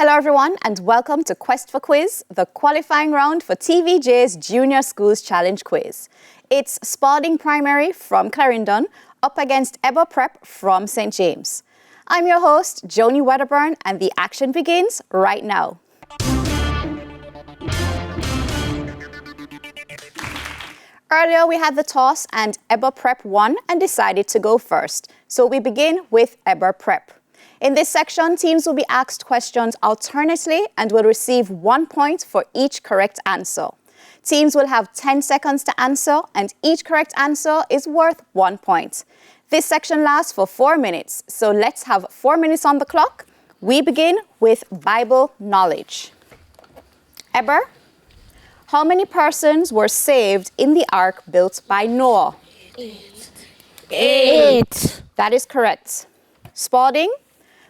Hello everyone and welcome to Quest for Quiz, the qualifying round for TVJ's Junior Schools Challenge Quiz. It's Spalding Primary from Clarendon up against Eber Prep from St. James. I'm your host, Joni Wedderburn, and the action begins right now. Earlier we had the toss and Eber Prep won and decided to go first. So we begin with Eber Prep. In this section, teams will be asked questions alternately and will receive 1 point for each correct answer. Teams will have 10 seconds to answer and each correct answer is worth 1 point. This section lasts for 4 minutes, so let's have 4 minutes on the clock. We begin with Bible knowledge. Eber, how many persons were saved in the ark built by Noah? 8. That is correct. Spalding,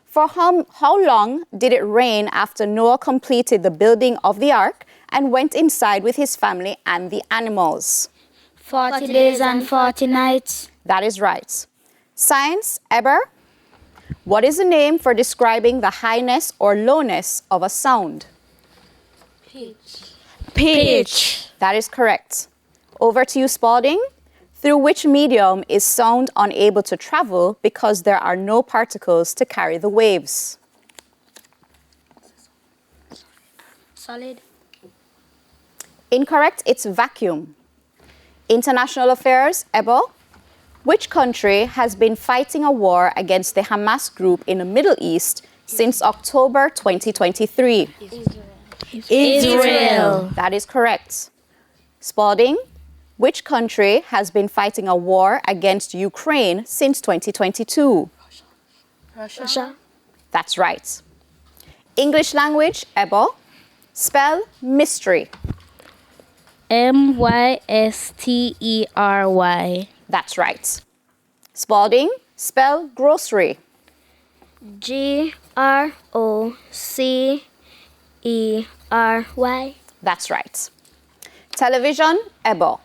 for how long did it rain after Noah completed the building of the ark and went inside with his family and the animals? 40 days and 40 nights. That is right. Science, Eber, what is the name for describing the highness or lowness of a sound? Pitch. That is correct. Over to you, Spalding. Through which medium is sound unable to travel because there are no particles to carry the waves? Solid. Incorrect, it's vacuum. International affairs, Eber. Which country has been fighting a war against the Hamas group in the Middle East since October 2023? Israel. That is correct. Spalding, which country has been fighting a war against Ukraine since 2022? Russia. That's right. English language, Eber. Spell mystery. Mystery. That's right. Spalding, spell grocery. Grocery. That's right. Television, Eber.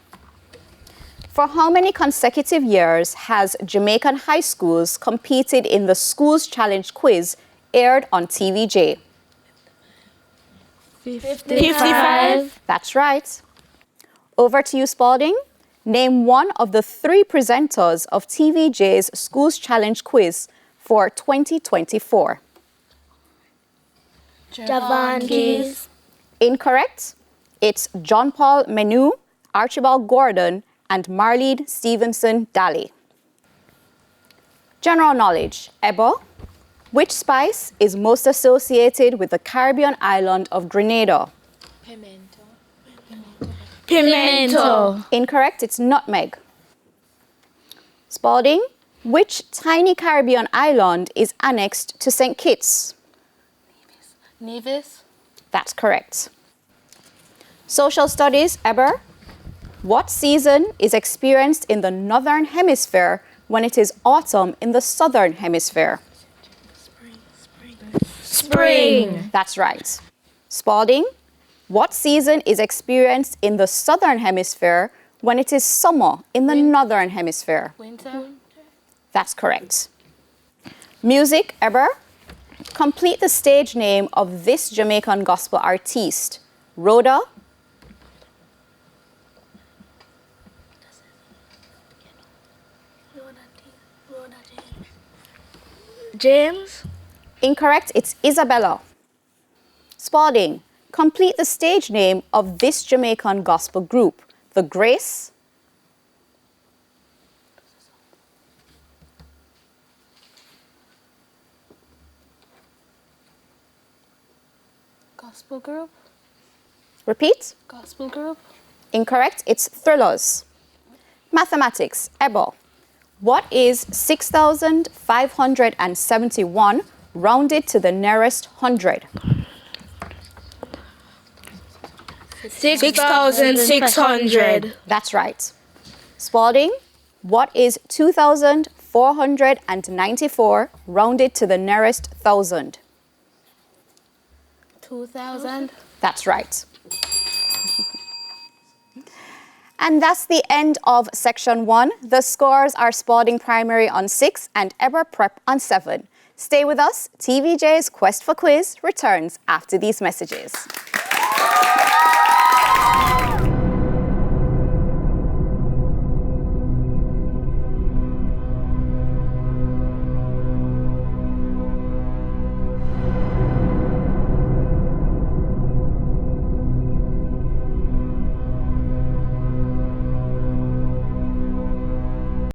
For how many consecutive years has Jamaican high schools competed in the Schools Challenge Quiz aired on TVJ? 55. That's right. Over to you, Spalding. Name one of the 3 presenters of TVJ's Schools Challenge Quiz for 2024. Javan Keys. Incorrect. It's John Paul Menu, Archibald Gordon, and Marlene Stevenson Daly. General knowledge, Eber. Which spice is most associated with the Caribbean island of Grenada? Pimento. Incorrect, it's nutmeg. Spalding, which tiny Caribbean island is annexed to St. Kitts? Nevis. That's correct. Social studies, Eber. What season is experienced in the northern hemisphere when it is autumn in the southern hemisphere? Spring. That's right. Spalding, what season is experienced in the southern hemisphere when it is summer in the northern hemisphere? Winter. That's correct. Music, Eber. Complete the stage name of this Jamaican gospel artiste. Rhoda. James. Incorrect, it's Isabella. Spalding, complete the stage name of this Jamaican gospel group. The Grace. Gospel group. Repeat. Gospel group. Incorrect, it's Thrillers. Mathematics, Eber. What is 6,571 rounded to the nearest hundred? 6,600. That's right. Spalding, what is 2,494 rounded to the nearest thousand? 2000. That's right. And that's the end of section 1. The scores are Spalding Primary on 6 and Eber Prep on 7. Stay with us. TVJ's Quest for Quiz returns after these messages.